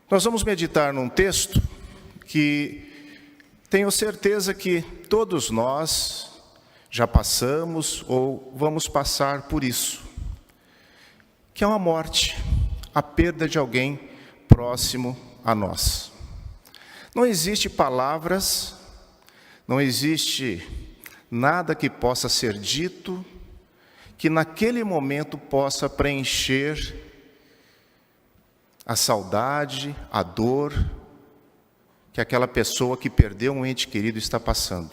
Nós vamos meditar num texto que tenho certeza que todos nós já passamos ou vamos passar por isso, que é uma morte, a perda de alguém próximo a nós. Não existe palavras, não existe nada que possa ser dito que naquele momento possa preencher a saudade, a dor que aquela pessoa que perdeu um ente querido está passando.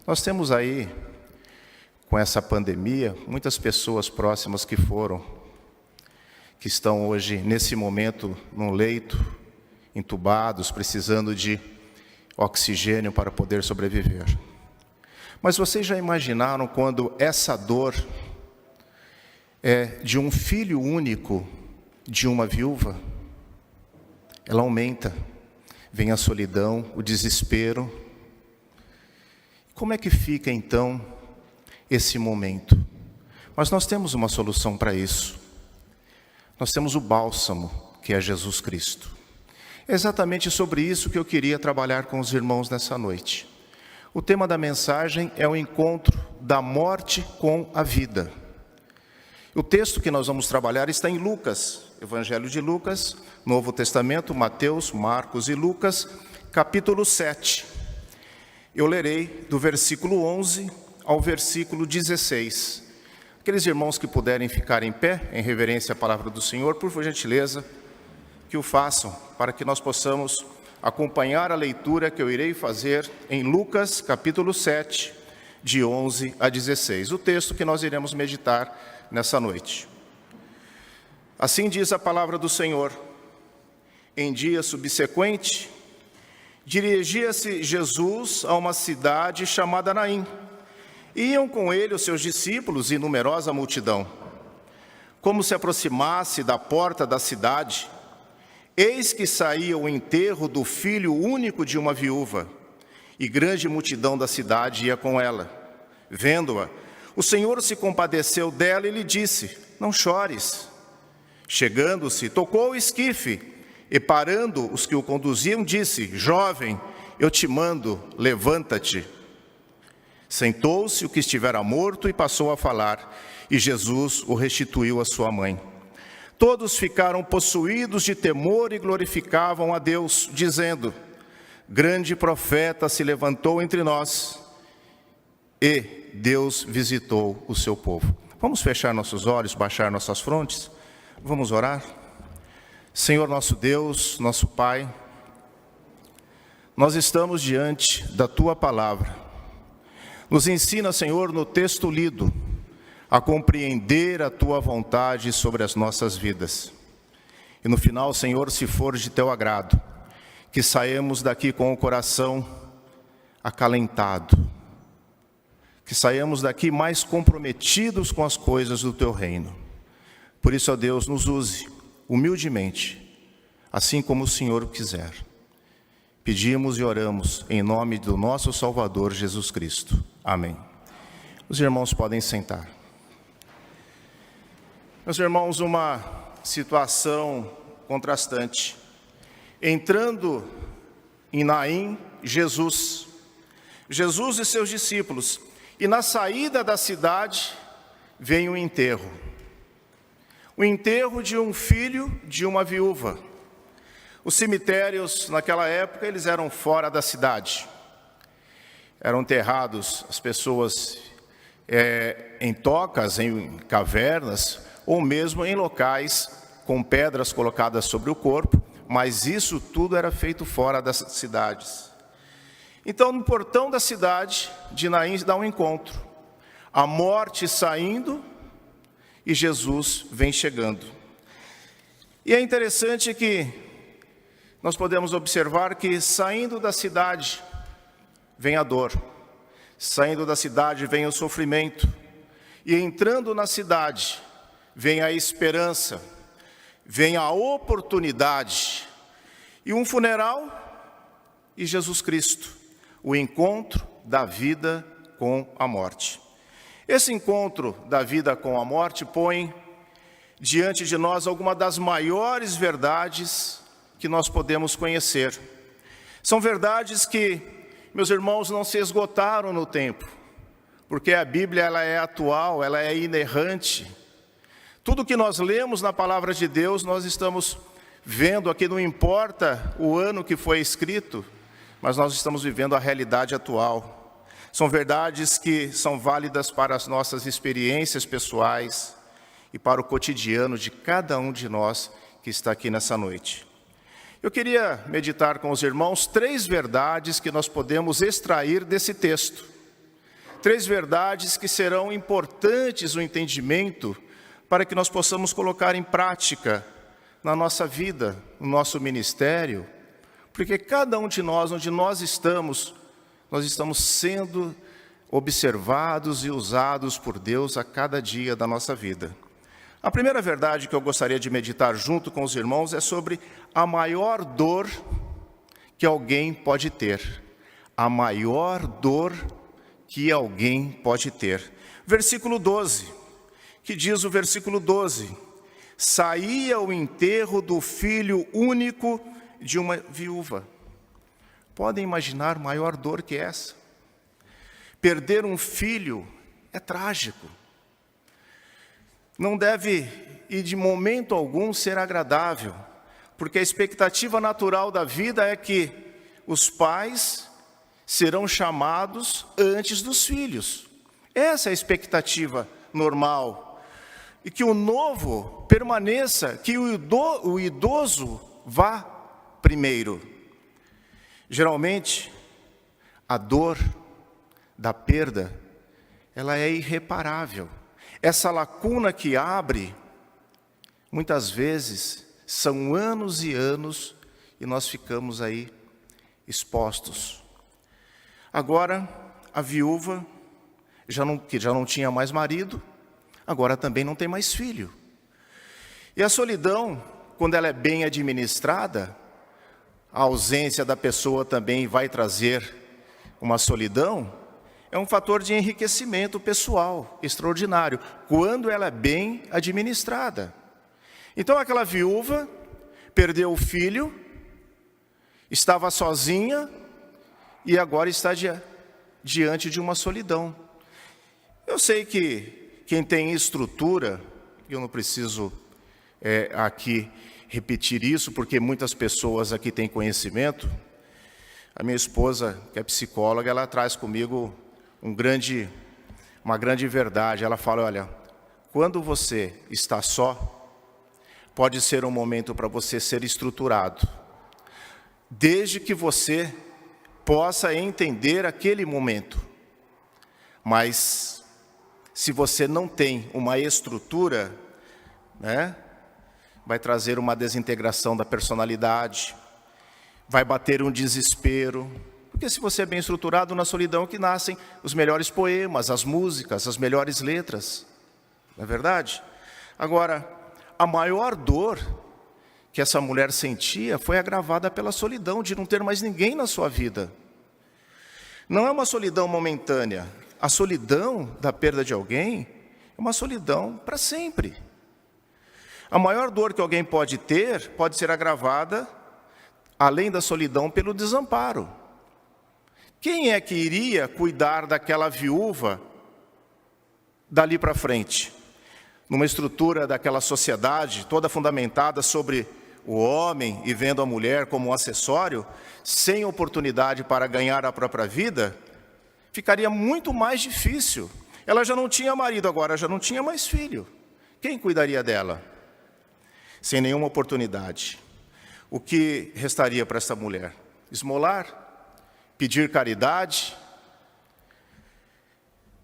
Nós temos aí, com essa pandemia, muitas pessoas próximas que estão hoje, nesse momento, num leito, entubados, precisando de oxigênio para poder sobreviver. Mas vocês já imaginaram quando essa dor é de um filho único, de uma viúva? Ela aumenta, vem a solidão, o desespero. Como é que fica então esse momento? Mas nós temos uma solução para isso. Nós temos o bálsamo, que é Jesus Cristo. É exatamente sobre isso que eu queria trabalhar com os irmãos nessa noite. O tema da mensagem é o encontro da morte com a vida. O texto que nós vamos trabalhar está em Lucas, Evangelho de Lucas, Novo Testamento, Mateus, Marcos e Lucas, capítulo 7. Eu lerei do versículo 11 ao versículo 16. Aqueles irmãos que puderem ficar em pé, em reverência à palavra do Senhor, por gentileza, que o façam, para que nós possamos acompanhar a leitura que eu irei fazer em Lucas, capítulo 7, de 11 a 16. O texto que nós iremos meditar nessa noite. Assim diz a palavra do Senhor. Em dia subsequente, dirigia-se Jesus a uma cidade chamada Naim. Iam com ele os seus discípulos e numerosa multidão. Como se aproximasse da porta da cidade, eis que saía o enterro do filho único de uma viúva, e grande multidão da cidade ia com ela. Vendo-a, o Senhor se compadeceu dela e lhe disse: não chores. Chegando-se, tocou o esquife, e parando os que o conduziam, disse: jovem, eu te mando, levanta-te. Sentou-se o que estivera morto e passou a falar, e Jesus o restituiu à sua mãe. Todos ficaram possuídos de temor e glorificavam a Deus, dizendo: grande profeta se levantou entre nós, e Deus visitou o seu povo. Vamos fechar nossos olhos, baixar nossas frontes? Vamos orar? Senhor nosso Deus, nosso Pai, nós estamos diante da Tua palavra. Nos ensina, Senhor, no texto lido, a compreender a Tua vontade sobre as nossas vidas. E no final, Senhor, se for de Teu agrado, que saímos daqui com o coração acalentado, que saímos daqui mais comprometidos com as coisas do Teu reino. Por isso, ó Deus, nos use humildemente, assim como o Senhor quiser. Pedimos e oramos em nome do nosso Salvador Jesus Cristo. Amém. Os irmãos podem sentar. Meus irmãos, uma situação contrastante. Entrando em Naim, Jesus e seus discípulos, e na saída da cidade vem o enterro de um filho de uma viúva. Os cemitérios naquela época eles eram fora da cidade, eram enterrados as pessoas em tocas, em cavernas, ou mesmo em locais com pedras colocadas sobre o corpo, mas isso tudo era feito fora das cidades. Então, no portão da cidade de Naim dá um encontro. A morte saindo e Jesus vem chegando. E é interessante que nós podemos observar que saindo da cidade vem a dor, saindo da cidade vem o sofrimento, e entrando na cidade vem a esperança, vem a oportunidade, e um funeral e Jesus Cristo. O encontro da vida com a morte. Esse encontro da vida com a morte põe diante de nós alguma das maiores verdades que nós podemos conhecer. São verdades que, meus irmãos, não se esgotaram no tempo, porque a Bíblia ela é atual, ela é inerrante. Tudo que nós lemos na palavra de Deus, nós estamos vendo aqui, não importa o ano que foi escrito, mas nós estamos vivendo a realidade atual. São verdades que são válidas para as nossas experiências pessoais e para o cotidiano de cada um de nós que está aqui nessa noite. Eu queria meditar com os irmãos 3 verdades que nós podemos extrair desse texto. 3 verdades que serão importantes no entendimento para que nós possamos colocar em prática na nossa vida, no nosso ministério, porque cada um de nós, onde nós estamos sendo observados e usados por Deus a cada dia da nossa vida. A primeira verdade que eu gostaria de meditar junto com os irmãos é sobre a maior dor que alguém pode ter. A maior dor que alguém pode ter. Versículo 12, que diz o versículo 12: saía o enterro do filho único de uma viúva. Podem imaginar maior dor que essa? Perder um filho é trágico. Não deve, e de momento algum, ser agradável, porque a expectativa natural da vida é que os pais serão chamados antes dos filhos. Essa é a expectativa normal. E que o novo permaneça, que o idoso vá primeiro. Geralmente, a dor da perda, ela é irreparável. Essa lacuna que abre, muitas vezes, são anos e anos, e nós ficamos aí expostos. Agora, a viúva, que já não tinha mais marido, agora também não tem mais filho. E a solidão, quando ela é bem administrada, a ausência da pessoa também vai trazer uma solidão, é um fator de enriquecimento pessoal extraordinário, quando ela é bem administrada. Então aquela viúva perdeu o filho, estava sozinha e agora está diante de uma solidão. Eu sei que quem tem estrutura, eu não preciso aqui repetir isso, porque muitas pessoas aqui têm conhecimento. A minha esposa, que é psicóloga, ela traz comigo uma grande verdade. Ela fala, olha, quando você está só, pode ser um momento para você ser estruturado, desde que você possa entender aquele momento. Mas se você não tem uma estrutura, vai trazer uma desintegração da personalidade, vai bater um desespero. Porque se você é bem estruturado, na solidão que nascem os melhores poemas, as músicas, as melhores letras. Não é verdade? Agora, a maior dor que essa mulher sentia foi agravada pela solidão de não ter mais ninguém na sua vida. Não é uma solidão momentânea. A solidão da perda de alguém é uma solidão para sempre. A maior dor que alguém pode ter pode ser agravada, além da solidão, pelo desamparo. Quem é que iria cuidar daquela viúva dali para frente? Numa estrutura daquela sociedade toda fundamentada sobre o homem e vendo a mulher como um acessório, sem oportunidade para ganhar a própria vida, ficaria muito mais difícil. Ela já não tinha marido, agora já não tinha mais filho. Quem cuidaria dela? Sem nenhuma oportunidade. O que restaria para essa mulher? Esmolar? Pedir caridade?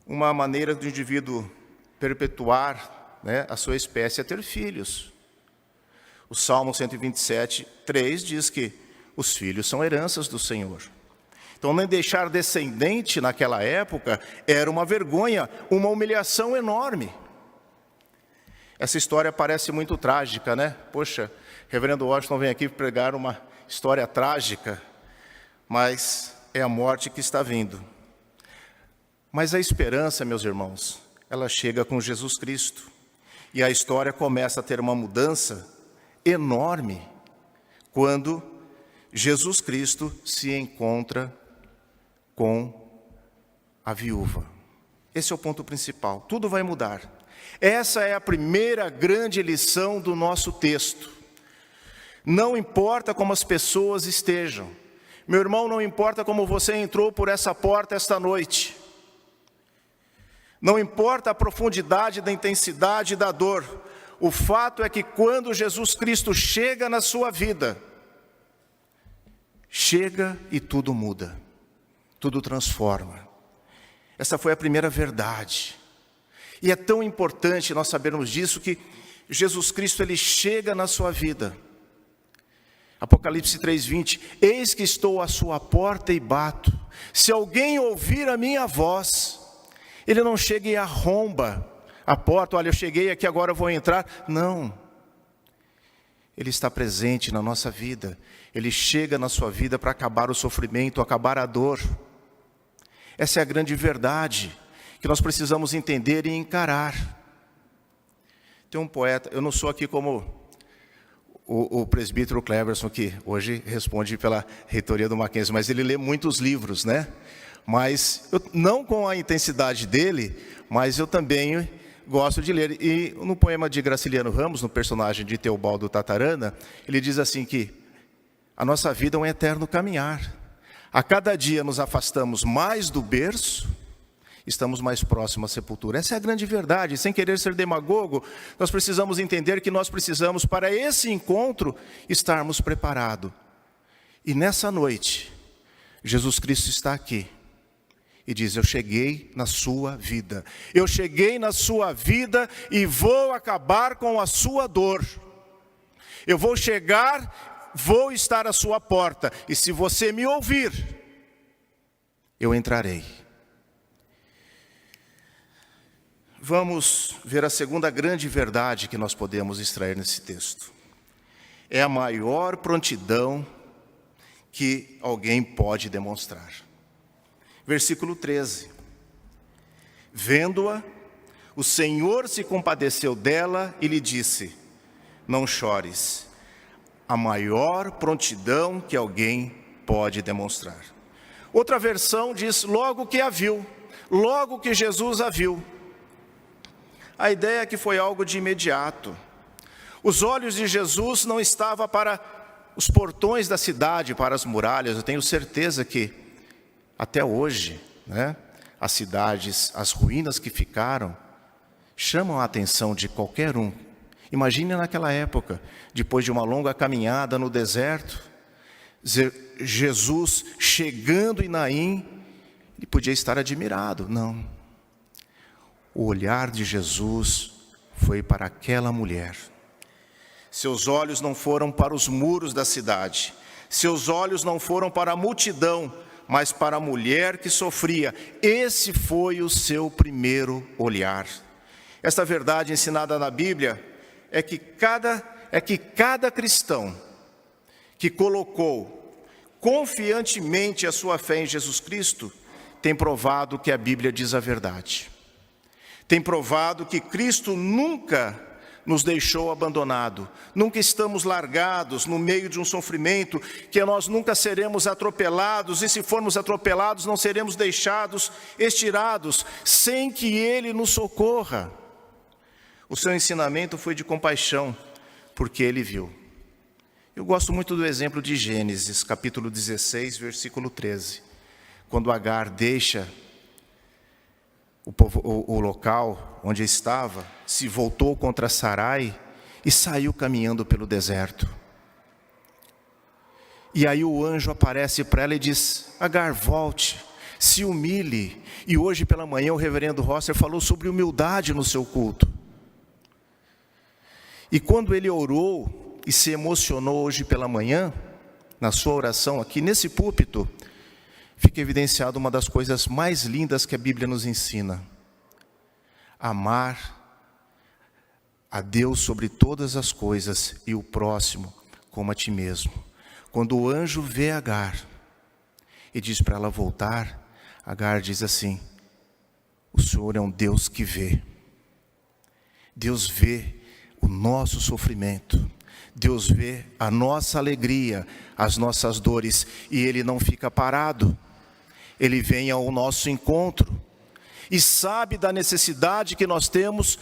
Uma maneira do indivíduo perpetuar a sua espécie é ter filhos. O Salmo 127, 3 diz que os filhos são heranças do Senhor. Então, nem deixar descendente naquela época era uma vergonha, uma humilhação enorme. Essa história parece muito trágica, né? Poxa, reverendo Washington vem aqui pregar uma história trágica, mas é a morte que está vindo. Mas a esperança, meus irmãos, ela chega com Jesus Cristo. E a história começa a ter uma mudança enorme quando Jesus Cristo se encontra com a viúva. Esse é o ponto principal. Tudo vai mudar. Essa é a primeira grande lição do nosso texto. Não importa como as pessoas estejam. Meu irmão, não importa como você entrou por essa porta esta noite. Não importa a profundidade da intensidade da dor. O fato é que quando Jesus Cristo chega na sua vida, chega e tudo muda. Tudo transforma. Essa foi a primeira verdade. E é tão importante nós sabermos disso que Jesus Cristo, ele chega na sua vida. Apocalipse 3:20, eis que estou à sua porta e bato. Se alguém ouvir a minha voz, ele não chega e arromba a porta, olha, eu cheguei aqui, agora eu vou entrar. Não. Ele está presente na nossa vida. Ele chega na sua vida para acabar o sofrimento, acabar a dor. Essa é a grande verdade que nós precisamos entender e encarar. Tem um poeta, eu não sou aqui como o presbítero Cleverson, que hoje responde pela reitoria do Mackenzie, mas ele lê muitos livros, né? Mas, não com a intensidade dele, mas eu também gosto de ler. E no poema de Graciliano Ramos, no personagem de Teobaldo Tatarana, ele diz assim que a nossa vida é um eterno caminhar. A cada dia nos afastamos mais do berço, estamos mais próximos à sepultura. Essa é a grande verdade. Sem querer ser demagogo, nós precisamos entender que nós precisamos, para esse encontro, estarmos preparados. E nessa noite, Jesus Cristo está aqui e diz, eu cheguei na sua vida. Eu cheguei na sua vida e vou acabar com a sua dor. Eu vou chegar, vou estar à sua porta. E se você me ouvir, eu entrarei. Vamos ver a segunda grande verdade que nós podemos extrair nesse texto. É a maior prontidão que alguém pode demonstrar. Versículo 13. Vendo-a, o Senhor se compadeceu dela e lhe disse, não chores. A maior prontidão que alguém pode demonstrar. Outra versão diz, logo que a viu, logo que Jesus a viu. A ideia é que foi algo de imediato. Os olhos de Jesus não estavam para os portões da cidade, para as muralhas. Eu tenho certeza que até hoje, né, as cidades, as ruínas que ficaram, chamam a atenção de qualquer um. Imagine naquela época, depois de uma longa caminhada no deserto, Jesus chegando em Naim, ele podia estar admirado. Não. O olhar de Jesus foi para aquela mulher. Seus olhos não foram para os muros da cidade. Seus olhos não foram para a multidão, mas para a mulher que sofria. Esse foi o seu primeiro olhar. Esta verdade ensinada na Bíblia é que cada cristão que colocou confiantemente a sua fé em Jesus Cristo tem provado que a Bíblia diz a verdade. Tem provado que Cristo nunca nos deixou abandonado, nunca estamos largados no meio de um sofrimento, que nós nunca seremos atropelados, e se formos atropelados não seremos deixados estirados, sem que Ele nos socorra. O seu ensinamento foi de compaixão, porque Ele viu. Eu gosto muito do exemplo de Gênesis, capítulo 16, versículo 13, quando Agar deixa o local onde estava, se voltou contra Sarai e saiu caminhando pelo deserto. E aí o anjo aparece para ela e diz, Agar, volte, se humilhe. E hoje pela manhã o reverendo Rosser falou sobre humildade no seu culto. E quando ele orou e se emocionou hoje pela manhã, na sua oração aqui nesse púlpito, fica evidenciado uma das coisas mais lindas que a Bíblia nos ensina. Amar a Deus sobre todas as coisas e o próximo como a ti mesmo. Quando o anjo vê Agar e diz para ela voltar, Agar diz assim, o Senhor é um Deus que vê. Deus vê o nosso sofrimento. Deus vê a nossa alegria, as nossas dores, e Ele não fica parado. Ele vem ao nosso encontro e sabe da necessidade que nós temos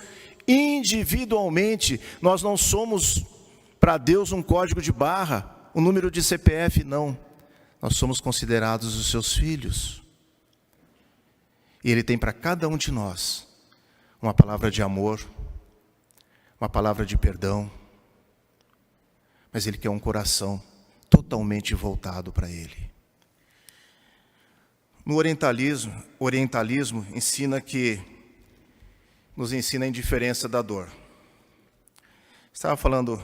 individualmente. Nós não somos para Deus um código de barra, um número de CPF, não. Nós somos considerados os seus filhos. E Ele tem para cada um de nós uma palavra de amor, uma palavra de perdão, mas Ele quer um coração totalmente voltado para Ele. No orientalismo nos ensina a indiferença da dor. Estava falando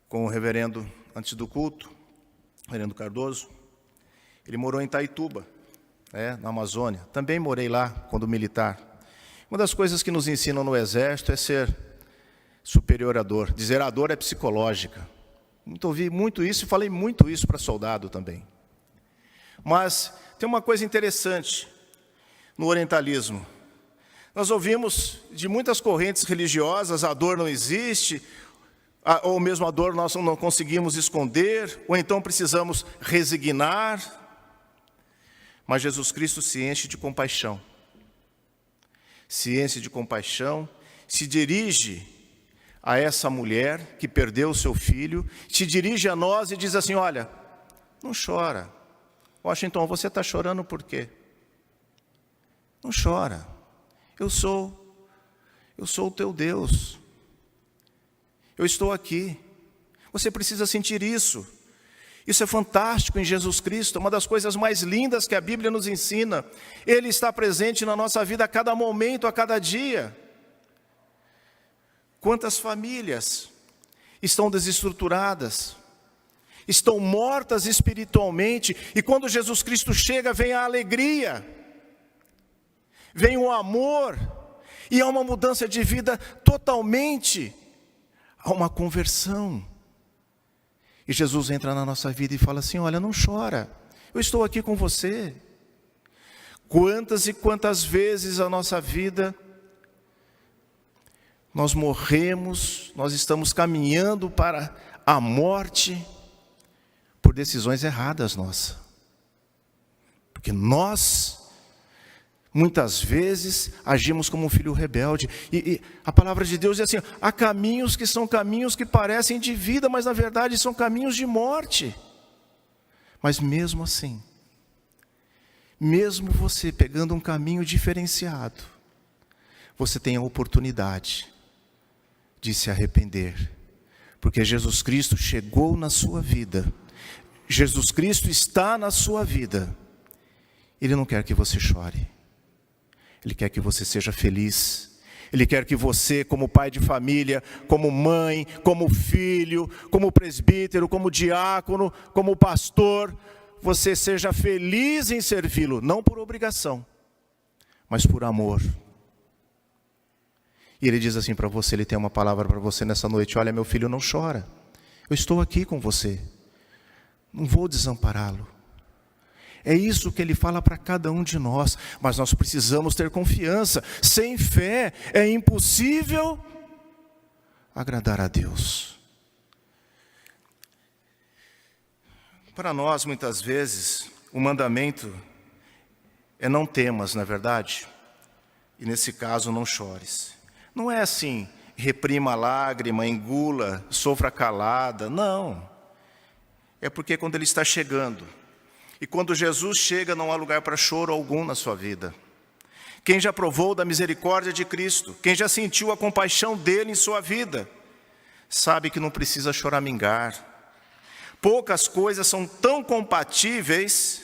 com o reverendo antes do culto, o reverendo Cardoso. Ele morou em Itaituba, na Amazônia. Também morei lá quando militar. Uma das coisas que nos ensinam no Exército é ser superior à dor. Dizer a dor é psicológica. Ouvi muito isso e falei muito isso para soldado também. Mas tem uma coisa interessante no orientalismo. Nós ouvimos de muitas correntes religiosas: a dor não existe, ou mesmo a dor nós não conseguimos esconder, ou então precisamos resignar. Mas Jesus Cristo se enche de compaixão. Se enche de compaixão, se dirige a essa mulher que perdeu o seu filho, se dirige a nós e diz assim: olha, não chora. Washington, você está chorando por quê? Não chora. Eu sou o teu Deus. Eu estou aqui. Você precisa sentir isso. Isso é fantástico em Jesus Cristo, uma das coisas mais lindas que a Bíblia nos ensina. Ele está presente na nossa vida a cada momento, a cada dia. Quantas famílias estão desestruturadas, estão mortas espiritualmente, e quando Jesus Cristo chega, vem a alegria, vem o amor, e há uma mudança de vida totalmente, há uma conversão. E Jesus entra na nossa vida e fala assim: olha, não chora, eu estou aqui com você. Quantas e quantas vezes a nossa vida, nós morremos, nós estamos caminhando para a morte, por decisões erradas nossas. Porque nós, muitas vezes, agimos como um filho rebelde. E a palavra de Deus diz assim: há caminhos que são caminhos que parecem de vida, mas na verdade são caminhos de morte. Mas mesmo assim, mesmo você pegando um caminho diferenciado, você tem a oportunidade de se arrepender. Porque Jesus Cristo chegou na sua vida. Jesus Cristo está na sua vida. Ele não quer que você chore. Ele quer que você seja feliz. Ele quer que você, como pai de família, como mãe, como filho, como presbítero, como diácono, como pastor, você seja feliz em servi-lo, não por obrigação, mas por amor. E Ele diz assim para você, Ele tem uma palavra para você nessa noite: olha, meu filho, não chora. Eu estou aqui com você. Não vou desampará-lo. É isso que Ele fala para cada um de nós, mas nós precisamos ter confiança. Sem fé é impossível agradar a Deus. Para nós, muitas vezes, o mandamento é não temas, não é verdade? E nesse caso, não chores. Não é assim, reprima a lágrima, engula, sofra calada, não. É porque quando Ele está chegando, e quando Jesus chega, não há lugar para choro algum na sua vida. Quem já provou da misericórdia de Cristo, quem já sentiu a compaixão dEle em sua vida, sabe que não precisa choramingar. Poucas coisas são tão compatíveis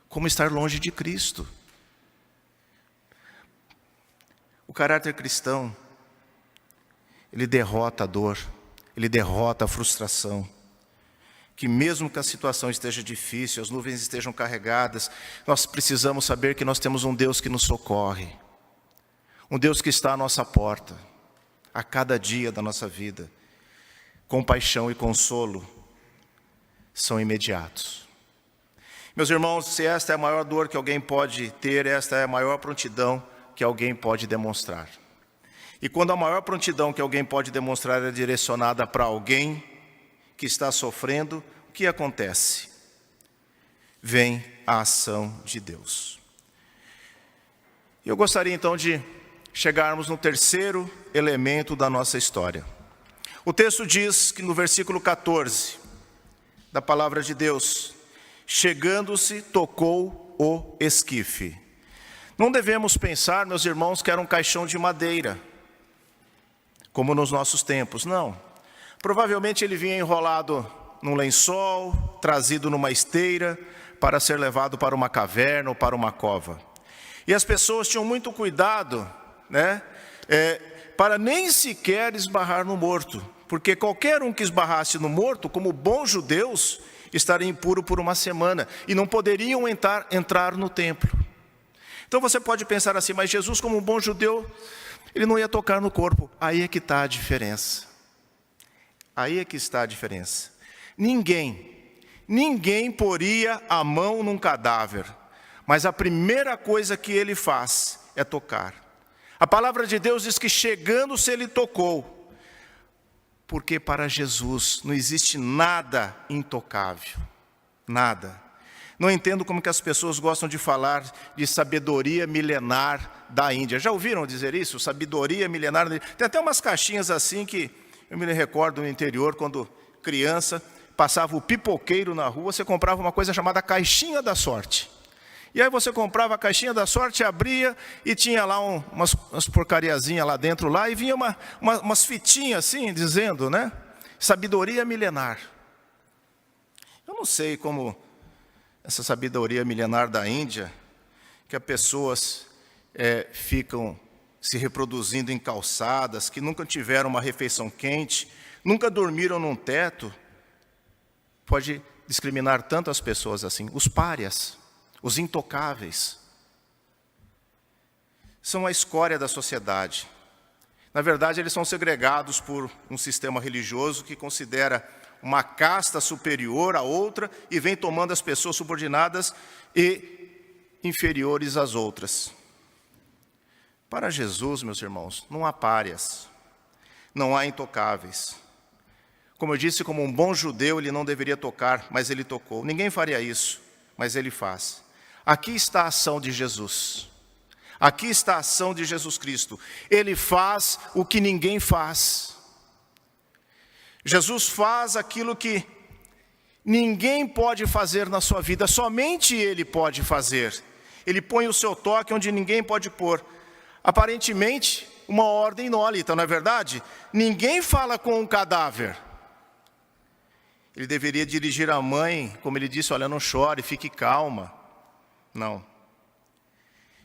como estar longe de Cristo. O caráter cristão, ele derrota a dor, ele derrota a frustração. Que mesmo que a situação esteja difícil, as nuvens estejam carregadas, nós precisamos saber que nós temos um Deus que nos socorre. Um Deus que está à nossa porta, a cada dia da nossa vida. Compaixão e consolo são imediatos. Meus irmãos, se esta é a maior dor que alguém pode ter, esta é a maior prontidão que alguém pode demonstrar. E quando a maior prontidão que alguém pode demonstrar é direcionada para alguém que está sofrendo, o que acontece? Vem a ação de Deus. Eu gostaria então de chegarmos no terceiro elemento da nossa história. O texto diz que no versículo 14 da palavra de Deus, chegando-se, tocou o esquife. Não devemos pensar, meus irmãos, que era um caixão de madeira, como nos nossos tempos, não. Provavelmente ele vinha enrolado num lençol, trazido numa esteira, para ser levado para uma caverna ou para uma cova. E as pessoas tinham muito cuidado, né, para nem sequer esbarrar no morto, porque qualquer um que esbarrasse no morto, como bons judeus, estaria impuro por uma semana, e não poderiam entrar no templo. Então você pode pensar assim, mas Jesus, como um bom judeu, ele não ia tocar no corpo. Aí é que está a diferença. Aí é que está a diferença. Ninguém poria a mão num cadáver, mas a primeira coisa que ele faz é tocar. A palavra de Deus diz que chegando-se ele tocou, porque para Jesus não existe nada intocável, nada. Não entendo como que as pessoas gostam de falar de sabedoria milenar da Índia. Já ouviram dizer isso? Sabedoria milenar. Tem até umas caixinhas assim que eu me recordo no interior, quando criança, passava o pipoqueiro na rua, você comprava uma coisa chamada caixinha da sorte. E aí você comprava a caixinha da sorte, abria e tinha lá umas porcariazinhas lá dentro, lá, e vinha umas fitinhas assim, dizendo, né? Sabedoria milenar. Eu não sei como essa sabedoria milenar da Índia, que as pessoas ficam se reproduzindo em calçadas, que nunca tiveram uma refeição quente, nunca dormiram num teto, pode discriminar tanto as pessoas assim. Os párias, os intocáveis, são a escória da sociedade. Na verdade, eles são segregados por um sistema religioso que considera uma casta superior à outra e vem tomando as pessoas subordinadas e inferiores às outras. Para Jesus, meus irmãos, não há párias, não há intocáveis. Como eu disse, como um bom judeu, ele não deveria tocar, mas ele tocou. Ninguém faria isso, mas ele faz. Aqui está a ação de Jesus. Aqui está a ação de Jesus Cristo. Ele faz o que ninguém faz. Jesus faz aquilo que ninguém pode fazer na sua vida, somente Ele pode fazer. Ele põe o seu toque onde ninguém pode pôr. Aparentemente, uma ordem inólita, não é verdade? Ninguém fala com um cadáver. Ele deveria dirigir a mãe, como ele disse, olha, não chore, fique calma. Não.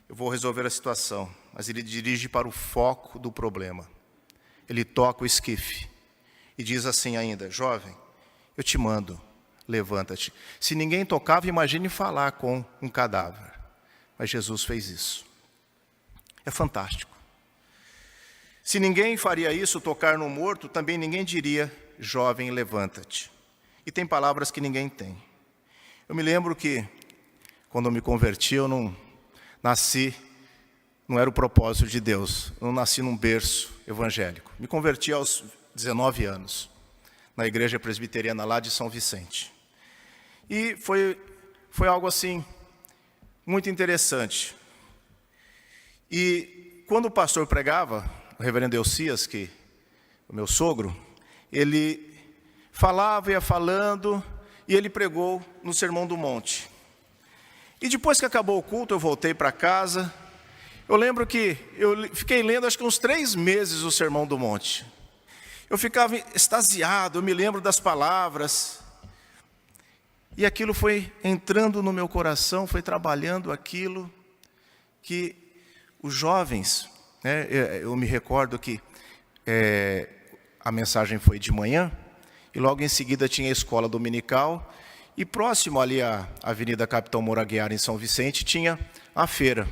Eu vou resolver a situação, mas ele dirige para o foco do problema. Ele toca o esquife e diz assim ainda, jovem, eu te mando, levanta-te. Se ninguém tocava, imagine falar com um cadáver. Mas Jesus fez isso. É fantástico. Se ninguém faria isso, tocar no morto, também ninguém diria, jovem, levanta-te. E tem palavras que ninguém tem. Eu me lembro que, quando eu me converti, eu não nasci, não era o propósito de Deus. Eu não nasci num berço evangélico. Me converti aos 19 anos, na igreja presbiteriana lá de São Vicente. E foi algo assim, muito interessante. E quando o pastor pregava, o reverendo Elcias, que o meu sogro, ele falava, ia falando, e ele pregou no Sermão do Monte. E depois que acabou o culto, eu voltei para casa. Eu lembro que eu fiquei lendo, acho que uns 3 meses, o Sermão do Monte. Eu ficava extasiado, eu me lembro das palavras. E aquilo foi entrando no meu coração, foi trabalhando aquilo que os jovens, né, eu me recordo que a mensagem foi de manhã, e logo em seguida tinha a escola dominical, e próximo ali à Avenida Capitão Moura Guiar, em São Vicente, tinha a feira.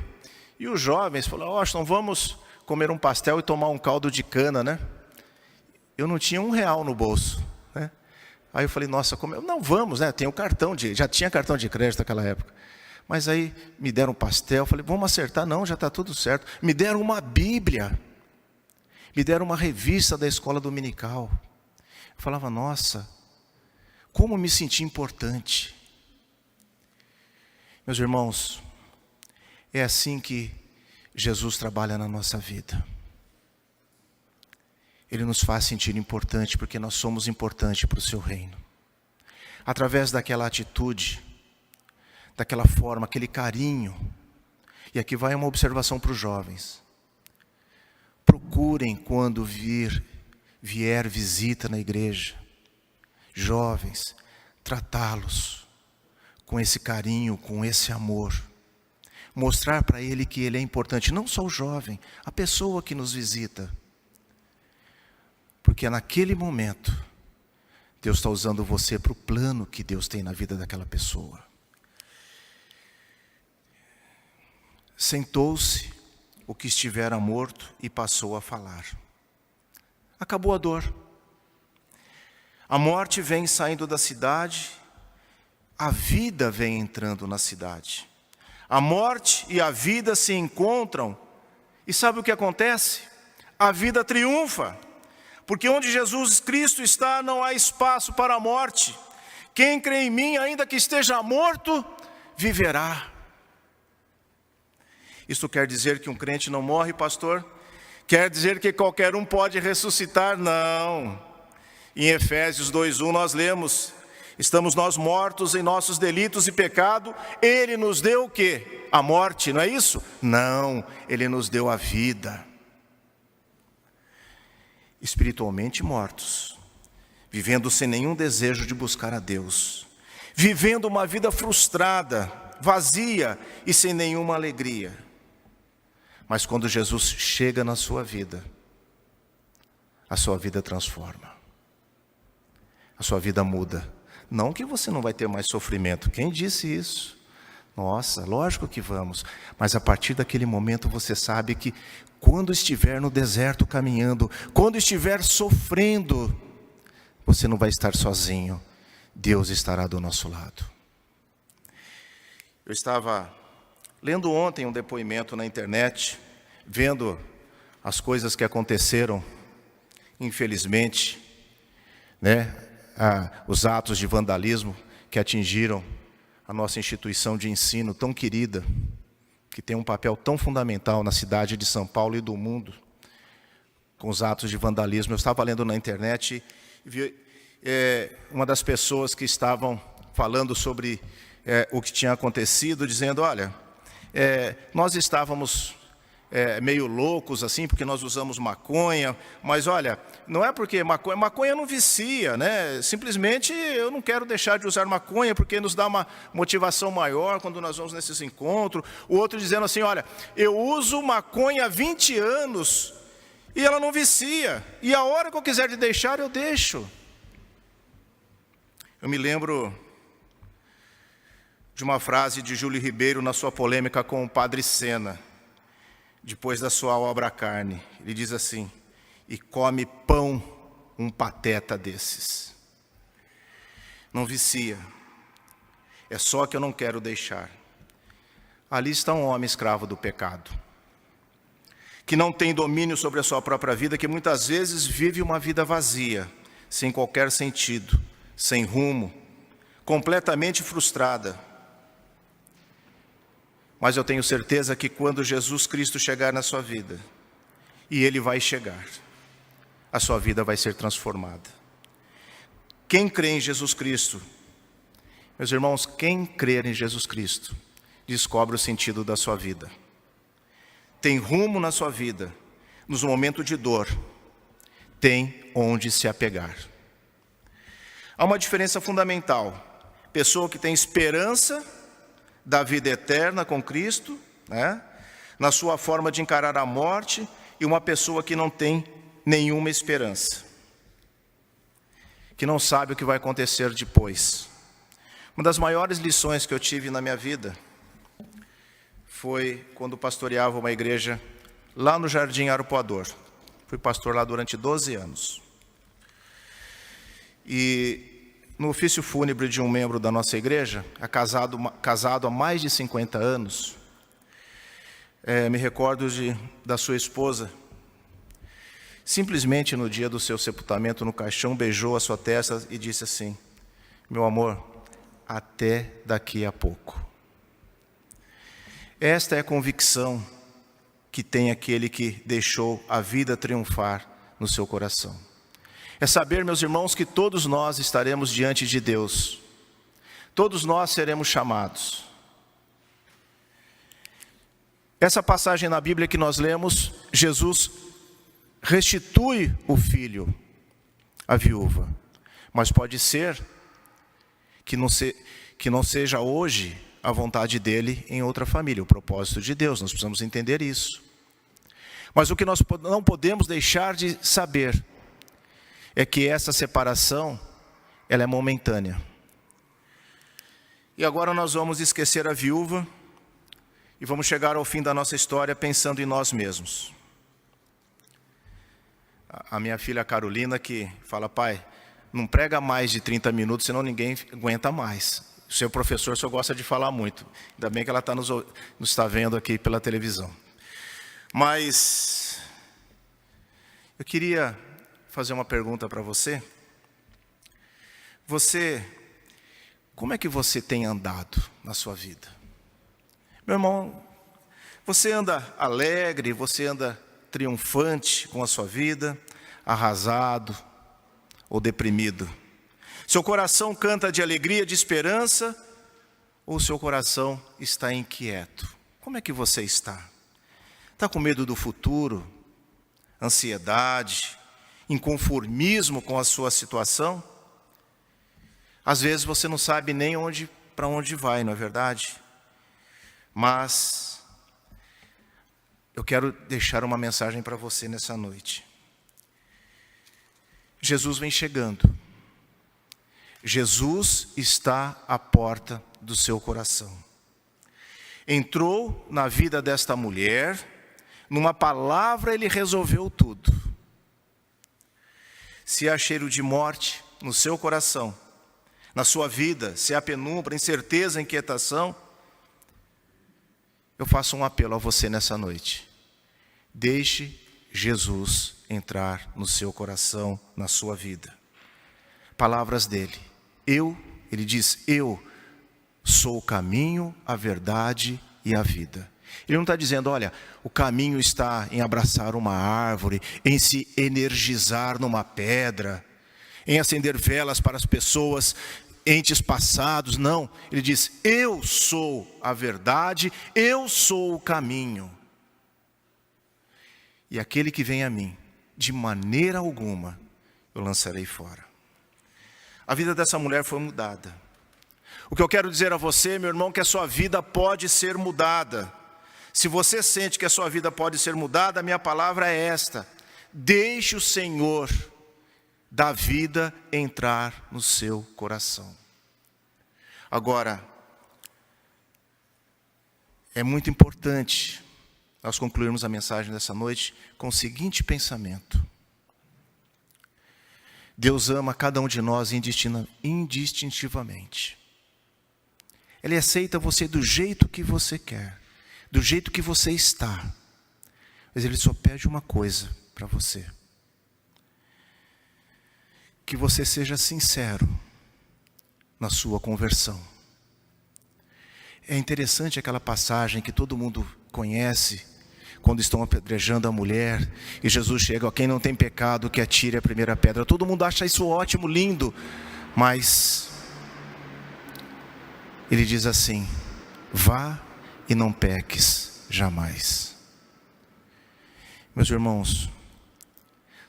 E os jovens falaram, Washington, vamos comer um pastel e tomar um caldo de cana, né? Eu não tinha R$1 no bolso, né? Aí eu falei, nossa, não, vamos, né? Tem o cartão já tinha cartão de crédito naquela época. Mas aí me deram um pastel, falei, vamos acertar, não, já está tudo certo. Me deram uma Bíblia. Me deram uma revista da escola dominical. Eu falava, nossa, como me senti importante. Meus irmãos, é assim que Jesus trabalha na nossa vida. Ele nos faz sentir importante, porque nós somos importantes para o seu reino. Através daquela atitude, daquela forma, aquele carinho. E aqui vai uma observação para os jovens. Procurem quando vier visita na igreja, jovens, tratá-los com esse carinho, com esse amor. Mostrar para ele que ele é importante, não só o jovem, a pessoa que nos visita. Porque naquele momento, Deus está usando você para o plano que Deus tem na vida daquela pessoa. Sentou-se o que estivera morto e passou a falar. Acabou a dor. A morte vem saindo da cidade, a vida vem entrando na cidade. A morte e a vida se encontram, e sabe o que acontece? A vida triunfa. Porque onde Jesus Cristo está, não há espaço para a morte. Quem crê em mim, ainda que esteja morto, viverá. Isso quer dizer que um crente não morre, pastor? Quer dizer que qualquer um pode ressuscitar? Não. Em Efésios 2:1 nós lemos, estamos nós mortos em nossos delitos e pecado, Ele nos deu o quê? A morte, não é isso? Não, Ele nos deu a vida. Espiritualmente mortos, vivendo sem nenhum desejo de buscar a Deus, vivendo uma vida frustrada, vazia e sem nenhuma alegria. Mas quando Jesus chega na sua vida, a sua vida transforma, a sua vida muda. Não que você não vai ter mais sofrimento, quem disse isso? Nossa, lógico que vamos, mas a partir daquele momento você sabe que quando estiver no deserto caminhando, quando estiver sofrendo, você não vai estar sozinho, Deus estará do nosso lado. Eu estava lendo ontem um depoimento na internet, vendo as coisas que aconteceram, infelizmente, os atos de vandalismo que atingiram a nossa instituição de ensino tão querida, que tem um papel tão fundamental na cidade de São Paulo e do mundo, com os atos de vandalismo. Eu estava lendo na internet e vi uma das pessoas que estavam falando sobre o que tinha acontecido, dizendo, olha, nós estávamos meio loucos assim, porque nós usamos maconha, mas olha, não é porque maconha não vicia, né? Simplesmente eu não quero deixar de usar maconha, porque nos dá uma motivação maior quando nós vamos nesses encontros. O outro dizendo assim, olha, eu uso maconha há 20 anos e ela não vicia, e a hora que eu quiser de deixar, eu deixo. Eu me lembro de uma frase de Júlio Ribeiro na sua polêmica com o Padre Sena, depois da sua obra Carne. Ele diz assim, e come pão um pateta desses. Não vicia, é só que eu não quero deixar. Ali está um homem escravo do pecado, que não tem domínio sobre a sua própria vida, que muitas vezes vive uma vida vazia, sem qualquer sentido, sem rumo, completamente frustrada. Mas eu tenho certeza que quando Jesus Cristo chegar na sua vida, e Ele vai chegar, a sua vida vai ser transformada. Quem crê em Jesus Cristo, meus irmãos, quem crer em Jesus Cristo, descobre o sentido da sua vida. Tem rumo na sua vida, nos momentos de dor, tem onde se apegar. Há uma diferença fundamental. Pessoa que tem esperança da vida eterna com Cristo, na sua forma de encarar a morte, e uma pessoa que não tem nenhuma esperança, que não sabe o que vai acontecer depois. Uma das maiores lições que eu tive na minha vida foi quando pastoreava uma igreja lá no Jardim Arpoador. Fui pastor lá durante 12 anos. E no ofício fúnebre de um membro da nossa igreja, casado há mais de 50 anos, me recordo da sua esposa simplesmente no dia do seu sepultamento no caixão, beijou a sua testa e disse assim: meu amor, até daqui a pouco. Esta é a convicção que tem aquele que deixou a vida triunfar no seu coração. É saber, meus irmãos, que todos nós estaremos diante de Deus. Todos nós seremos chamados. Essa passagem na Bíblia que nós lemos, Jesus restitui o filho à viúva. Mas pode ser que não seja hoje a vontade dele em outra família, o propósito de Deus. Nós precisamos entender isso. Mas o que nós não podemos deixar de saber é que essa separação, ela é momentânea. E agora nós vamos esquecer a viúva e vamos chegar ao fim da nossa história pensando em nós mesmos. A minha filha Carolina que fala: pai, não prega mais de 30 minutos, senão ninguém aguenta mais. O seu professor só gosta de falar muito. Ainda bem que ela nos está vendo aqui pela televisão. Mas eu queria fazer uma pergunta para você. Como é que você tem andado na sua vida? Meu irmão, você anda alegre, você anda triunfante com a sua vida, arrasado ou deprimido? Seu coração canta de alegria, de esperança, ou seu coração está inquieto? Como é que você está? Está com medo do futuro? Ansiedade? Inconformismo com a sua situação? Às vezes você não sabe nem para onde vai, não é verdade? Mas eu quero deixar uma mensagem para você nessa noite. Jesus vem chegando. Jesus está à porta do seu coração. Entrou na vida desta mulher, numa palavra ele resolveu tudo. Se há cheiro de morte no seu coração, na sua vida, se há penumbra, incerteza, inquietação, eu faço um apelo a você nessa noite. Deixe Jesus entrar no seu coração, na sua vida. Palavras dele. Ele diz, eu sou o caminho, a verdade e a vida. Ele não está dizendo, olha, o caminho está em abraçar uma árvore, em se energizar numa pedra, em acender velas para as pessoas, entes passados. Não, ele diz, eu sou a verdade, eu sou o caminho. E aquele que vem a mim, de maneira alguma, eu lançarei fora. A vida dessa mulher foi mudada. O que eu quero dizer a você, meu irmão, que a sua vida pode ser mudada. Se você sente que a sua vida pode ser mudada, a minha palavra é esta: deixe o Senhor da vida entrar no seu coração. Agora, é muito importante nós concluirmos a mensagem dessa noite com o seguinte pensamento: Deus ama cada um de nós indistintivamente. Ele aceita você do jeito que você quer, do jeito que você está. Mas Ele só pede uma coisa para você: que você seja sincero na sua conversão. É interessante aquela passagem que todo mundo conhece, quando estão apedrejando a mulher, e Jesus chega, quem não tem pecado, que atire a primeira pedra. Todo mundo acha isso ótimo, lindo, mas Ele diz assim, vá e não peques jamais. Meus irmãos,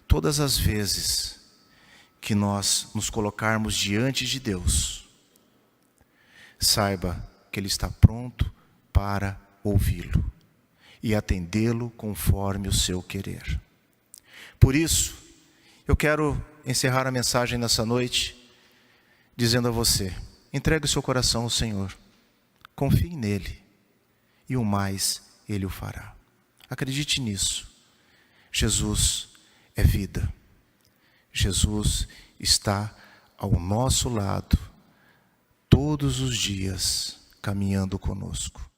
todas as vezes que nós nos colocarmos diante de Deus, saiba que Ele está pronto para ouvi-lo e atendê-lo conforme o seu querer. Por isso, eu quero encerrar a mensagem nessa noite dizendo a você: entregue o seu coração ao Senhor, confie nele, e o mais Ele o fará. Acredite nisso. Jesus é vida. Jesus está ao nosso lado, todos os dias, caminhando conosco.